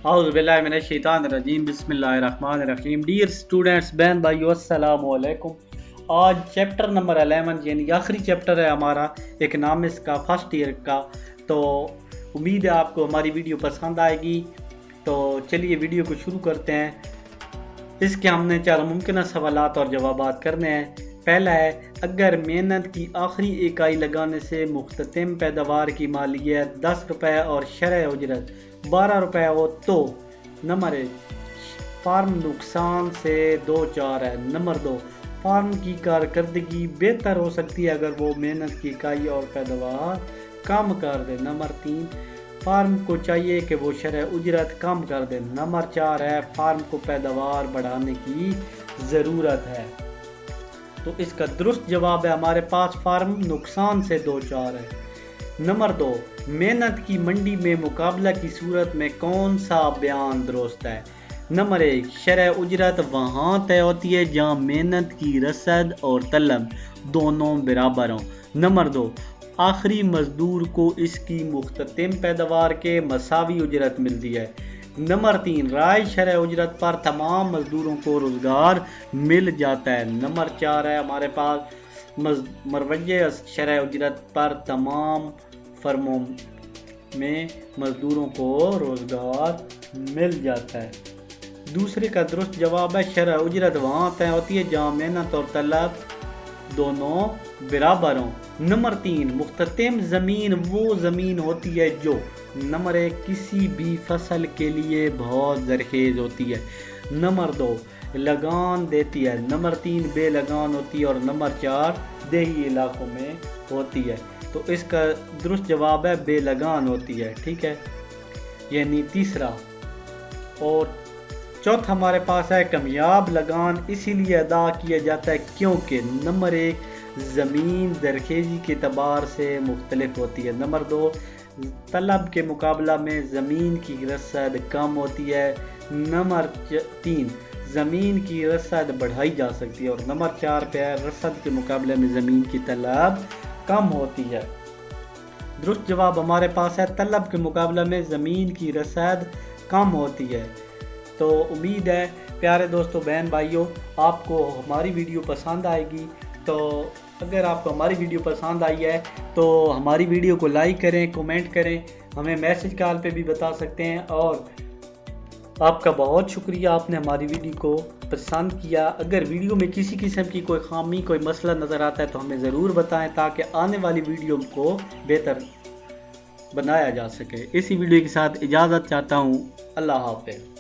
اعوذ باللہ من الشیطان الرجیم بسم اللہ الرحمن الرحیم۔ ڈیئر اسٹوڈنٹس، بہن بھائیو، السلام علیکم۔ آج چیپٹر نمبر 11 یعنی آخری چیپٹر ہے ہمارا اکنامکس کا فرسٹ ایئر کا، تو امید ہے آپ کو ہماری ویڈیو پسند آئے گی۔ تو چلیے ویڈیو کو شروع کرتے ہیں۔ اس کے ہم نے 4 ممکنہ سوالات اور جوابات کرنے ہیں۔ پہلا ہے، اگر محنت کی آخری اکائی لگانے سے مختتم پیداوار کی مالیت 10 روپے اور شرح اجرت 12 روپے ہو تو نمبر 1 فارم نقصان سے دوچار ہے۔ نمبر 2 فارم کی کارکردگی بہتر ہو سکتی ہے اگر وہ محنت کی اکائی اور پیداوار کم کر دے۔ نمبر 3 فارم کو چاہیے کہ وہ شرح اجرت کم کر دے۔ نمبر 4 ہے، فارم کو پیداوار بڑھانے کی ضرورت ہے۔ تو اس کا درست جواب ہے ہمارے پاس فارم نقصان سے دوچار ہے۔ نمبر 2 محنت کی منڈی میں مقابلہ کی صورت میں کون سا بیان درست ہے؟ نمبر 1 شرح اجرت وہاں طے ہوتی ہے جہاں محنت کی رسد اور طلب دونوں برابر ہوں۔ نمبر 2 آخری مزدور کو اس کی مختتم پیداوار کے مساوی اجرت ملتی ہے۔ نمبر 3 رائج شرح اجرت پر تمام مزدوروں کو روزگار مل جاتا ہے۔ نمبر 4 ہے ہمارے پاس مروجہ شرح اجرت پر تمام فرموں میں مزدوروں کو روزگار مل جاتا ہے۔ دوسرے کا درست جواب ہے شرح اجرت وہاں طے ہوتی ہے جہاں محنت اور طلب دونوں برابر ہوں۔ نمبر 3 مختتم زمین وہ زمین ہوتی ہے جو نمبر 1 کسی بھی فصل کے لیے بہت زرخیز ہوتی ہے۔ نمبر 2 لگان دیتی ہے۔ نمبر 3 بے لگان ہوتی ہے، اور نمبر 4 دیہی علاقوں میں ہوتی ہے۔ تو اس کا درست جواب ہے بے لگان ہوتی ہے، ٹھیک ہے، یعنی تیسرا۔ اور چوتھا ہمارے پاس ہے کامیاب لگان اسی لیے ادا کیا جاتا ہے کیونکہ نمبر 1 زمین زرخیزی کے اعتبار سے مختلف ہوتی ہے۔ نمبر 2 طلب کے مقابلہ میں زمین کی رسد کم ہوتی ہے۔ نمبر 3 زمین کی رسد بڑھائی جا سکتی ہے، اور نمبر 4 پہ ہے رسد کے مقابلے میں زمین کی طلب کم ہوتی ہے۔ درست جواب ہمارے پاس ہے طلب کے مقابلے میں زمین کی رسد کم ہوتی ہے۔ تو امید ہے پیارے دوستو، بہن بھائیوں، آپ کو ہماری ویڈیو پسند آئے گی۔ تو اگر آپ کو ہماری ویڈیو پسند آئی ہے تو ہماری ویڈیو کو لائک کریں، کومنٹ کریں، ہمیں میسج کال پہ بھی بتا سکتے ہیں۔ اور آپ کا بہت شکریہ، آپ نے ہماری ویڈیو کو پسند کیا۔ اگر ویڈیو میں کسی قسم کی کوئی خامی، کوئی مسئلہ نظر آتا ہے تو ہمیں ضرور بتائیں تاکہ آنے والی ویڈیو کو بہتر بنایا جا سکے۔ اسی ویڈیو کے ساتھ اجازت چاہتا ہوں، اللہ حافظ۔